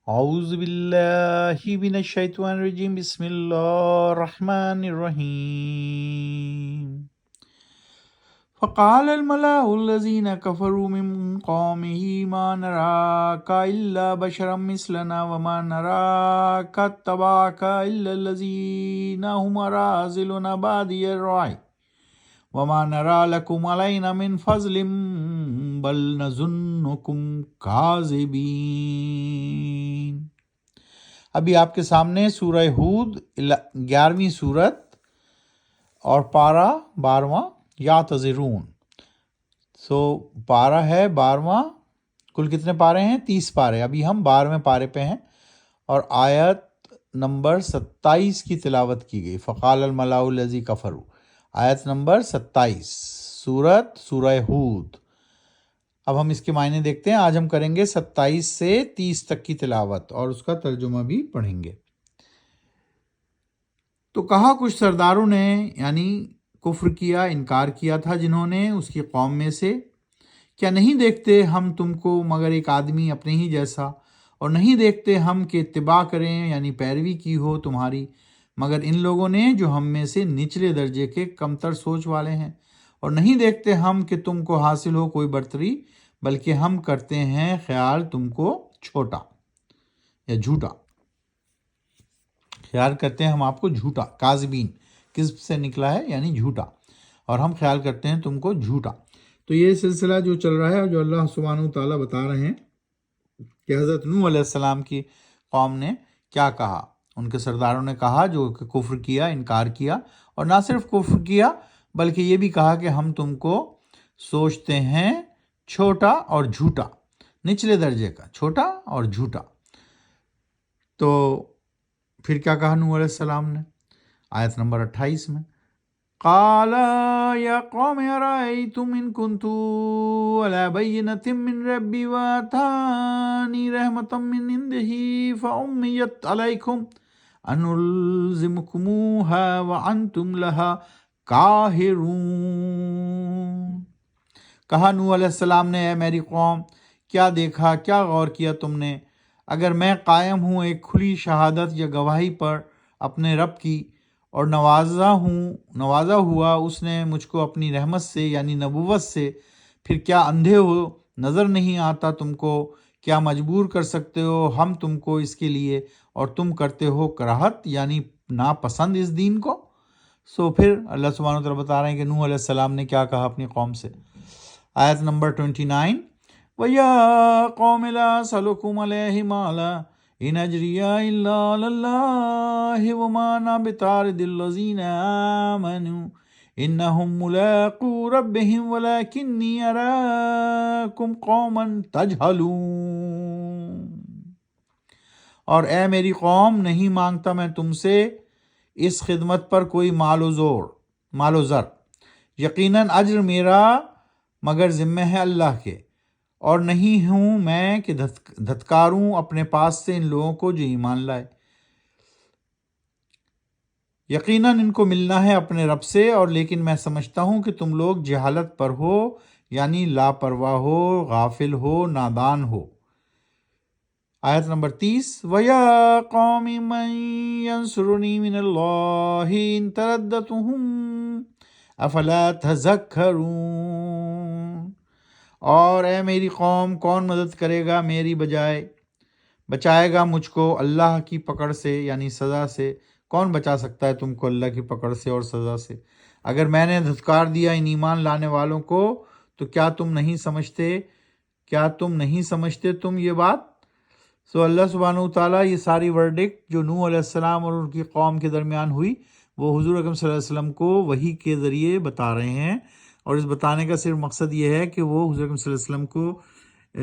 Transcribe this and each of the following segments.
اعوذ باللہ من الشیطان الرجیم، بسم اللہ الرحمن الرحیم۔ فقال الملأ الذین کفروا من قومه ما نراک الا بشرا مثلنا وما نراک اتبعک الا الذین هم اراذلنا بادی الرأی وما نرى لكم علينا من فضل بل نظنكم كاذبین۔ ابھی آپ کے سامنے سورہ ہود 11ویں سورت اور پارہ 12واں یعتذرون۔ پارہ ہے 12واں، کل کتنے پارے ہیں؟ 30 پارے۔ ابھی ہم 12ویں پارے پہ ہیں اور آیت نمبر 27 کی تلاوت کی گئی۔ فقال الملأ الذی کفروا، آیت نمبر 27، سورہ ہود۔ اب ہم اس کے معنی دیکھتے ہیں۔ آج ہم کریں گے 27 سے 30 تک کی تلاوت اور اس کا ترجمہ بھی پڑھیں گے۔ تو کہا کچھ سرداروں نے، یعنی کفر کیا، انکار کیا تھا جنہوں نے اس کی قوم میں سے، کیا نہیں دیکھتے ہم تم کو مگر ایک آدمی اپنے ہی جیسا، اور نہیں دیکھتے ہم کہ اتباع کریں یعنی پیروی کی ہو تمہاری مگر ان لوگوں نے جو ہم میں سے نچلے درجے کے کمتر سوچ والے ہیں، اور نہیں دیکھتے ہم کہ تم کو حاصل ہو کوئی برتری، بلکہ ہم کرتے ہیں خیال تم کو چھوٹا یا جھوٹا، خیال کرتے ہیں ہم آپ کو جھوٹا، کاذبین کذب سے نکلا ہے یعنی جھوٹا، اور ہم خیال کرتے ہیں تم کو جھوٹا۔ تو یہ سلسلہ جو چل رہا ہے، جو اللہ سبحانہ وتعالیٰ بتا رہے ہیں کہ حضرت نوح علیہ السلام کی قوم نے کیا کہا، ان کے سرداروں نے کہا جو کہ کفر کیا، انکار کیا، اور نہ صرف کفر کیا بلکہ یہ بھی کہا کہ ہم تم کو سوچتے ہیں چھوٹا اور جھوٹا، نچلے درجے کا، چھوٹا اور جھوٹا۔ تو پھر کیا کہا نوح علیہ السلام نے آیت نمبر 28 میں؟ قال یا قوم ارأیتم ان کنت علی بینۃ من ربی وآتانی رحمۃ من عنده فعمیت علیکم انلزمکموها وانتم لها کارہون۔ کہا نوح علیہ السلام نے، اے میری قوم، کیا دیکھا، کیا غور کیا تم نے، اگر میں قائم ہوں ایک کھلی شہادت یا گواہی پر اپنے رب کی، اور نوازا ہوا اس نے مجھ کو اپنی رحمت سے یعنی نبوت سے، پھر کیا اندھے ہو، نظر نہیں آتا تم کو؟ کیا مجبور کر سکتے ہو ہم تم کو اس کے لیے، اور تم کرتے ہو کراہت یعنی ناپسند اس دین کو؟ پھر اللہ سبحانہ وتعالیٰ بتا رہے ہیں کہ نوح علیہ السلام نے کیا کہا اپنی قوم سے۔ آیت نمبر 29، وَيَا قَوْمِ لَا أَسْأَلُكُمْ عَلَيْهِ مَالًا إِنْ أَجْرِيَ إِلَّا عَلَى اللَّهِ وَمَا أَنَا بِطَارِدِ الَّذِينَ آمَنُوا إِنَّهُمْ مُلَاقُو رَبِّهِمْ وَلَكِنِّي أَرَاكُمْ قَوْمًا تَجْهَلُونَ۔ اور اے میری قوم، نہیں مانگتا میں تم سے اس خدمت پر کوئی مال و زر، یقیناً اجر میرا مگر ذمہ ہے اللہ کے، اور نہیں ہوں میں کہ دھتکاروں اپنے پاس سے ان لوگوں کو جو ایمان لائے۔ یقیناً ان کو ملنا ہے اپنے رب سے، اور لیکن میں سمجھتا ہوں کہ تم لوگ جہالت پر ہو، یعنی لاپرواہ ہو، غافل ہو، نادان ہو۔ آیت نمبر 30، وَيَا قَوْمِ مَنْ يَنْصُرُنِي مِنَ اللَّهِ إِنْ تَرَدَّتُهُمْ أَفَلَا تَذَكَّرُونَ۔ اور اے میری قوم، کون مدد کرے گا میری بجائے، بچائے گا مجھ کو اللہ کی پکڑ سے یعنی سزا سے؟ کون بچا سکتا ہے تم کو اللہ کی پکڑ سے اور سزا سے؟ اگر میں نے دھتکار دیا ان ایمان لانے والوں کو تو کیا تم نہیں سمجھتے تم یہ بات؟ اللہ سبحانہ وتعالیٰ یہ ساری ورڈکٹ جو نوح علیہ السلام اور ان کی قوم کے درمیان ہوئی، وہ حضور اکرم صلی اللہ علیہ وسلم کو وحی کے ذریعے بتا رہے ہیں، اور اس بتانے کا صرف مقصد یہ ہے کہ وہ حضور اکرم صلی اللہ علیہ وسلم کو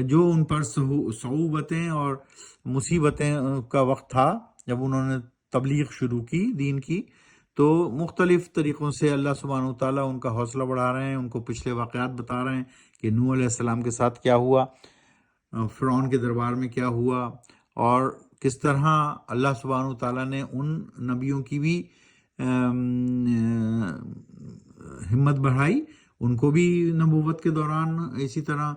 جو ان پر صعوبتیں اور مصیبتیں کا وقت تھا جب انہوں نے تبلیغ شروع کی دین کی، تو مختلف طریقوں سے اللہ سبحانہ وتعالیٰ ان کا حوصلہ بڑھا رہے ہیں، ان کو پچھلے واقعات بتا رہے ہیں کہ نوح علیہ السلام کے ساتھ کیا ہوا، فرعون کے دربار میں کیا ہوا، اور کس طرح اللہ سبحانہ وتعالیٰ نے ان نبیوں کی بھی ہمت بڑھائی، ان کو بھی نبوت کے دوران اسی طرح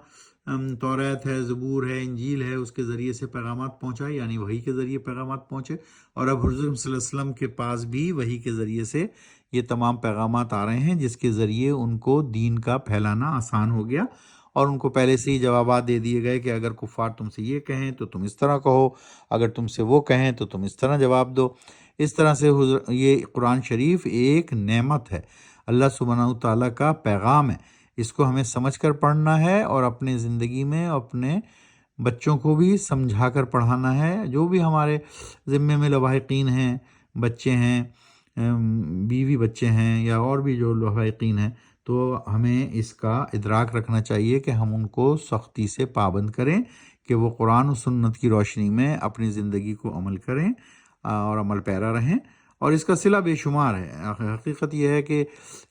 توریت ہے، زبور ہے، انجیل ہے، اس کے ذریعے سے پیغامات پہنچائے، یعنی وحی کے ذریعے پیغامات پہنچے، اور اب حضور صلی اللہ علیہ وسلم کے پاس بھی وحی کے ذریعے سے یہ تمام پیغامات آ رہے ہیں، جس کے ذریعے ان کو دین کا پھیلانا آسان ہو گیا، اور ان کو پہلے سے ہی جوابات دے دیے گئے کہ اگر کفار تم سے یہ کہیں تو تم اس طرح کہو، اگر تم سے وہ کہیں تو تم اس طرح جواب دو۔ اس طرح سے یہ قرآن شریف ایک نعمت ہے، اللہ سبحانہ تعالیٰ کا پیغام ہے، اس کو ہمیں سمجھ کر پڑھنا ہے، اور اپنے زندگی میں اپنے بچوں کو بھی سمجھا کر پڑھانا ہے۔ جو بھی ہمارے ذمے میں لواحقین ہیں، بچے ہیں، بیوی بچے ہیں، یا اور بھی جو لواحقین ہیں، تو ہمیں اس کا ادراک رکھنا چاہیے کہ ہم ان کو سختی سے پابند کریں کہ وہ قرآن و سنت کی روشنی میں اپنی زندگی کو عمل کریں اور عمل پیرا رہیں، اور اس کا صلہ بے شمار ہے۔ حقیقت یہ ہے کہ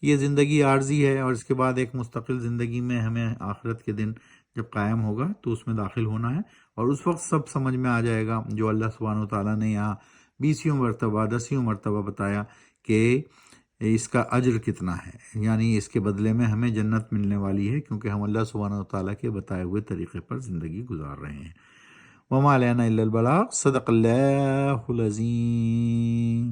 یہ زندگی عارضی ہے، اور اس کے بعد ایک مستقل زندگی میں ہمیں آخرت کے دن جب قائم ہوگا تو اس میں داخل ہونا ہے، اور اس وقت سب سمجھ میں آ جائے گا جو اللہ سبحانہ وتعالیٰ نے یہاں 20 مرتبہ 10 مرتبہ بتایا کہ اس کا اجر کتنا ہے، یعنی اس کے بدلے میں ہمیں جنت ملنے والی ہے، کیونکہ ہم اللہ سبحانہ وتعالیٰ کے بتائے ہوئے طریقے پر زندگی گزار رہے ہیں۔ وما علینا الا البلاغ، صدق اللہ العظیم۔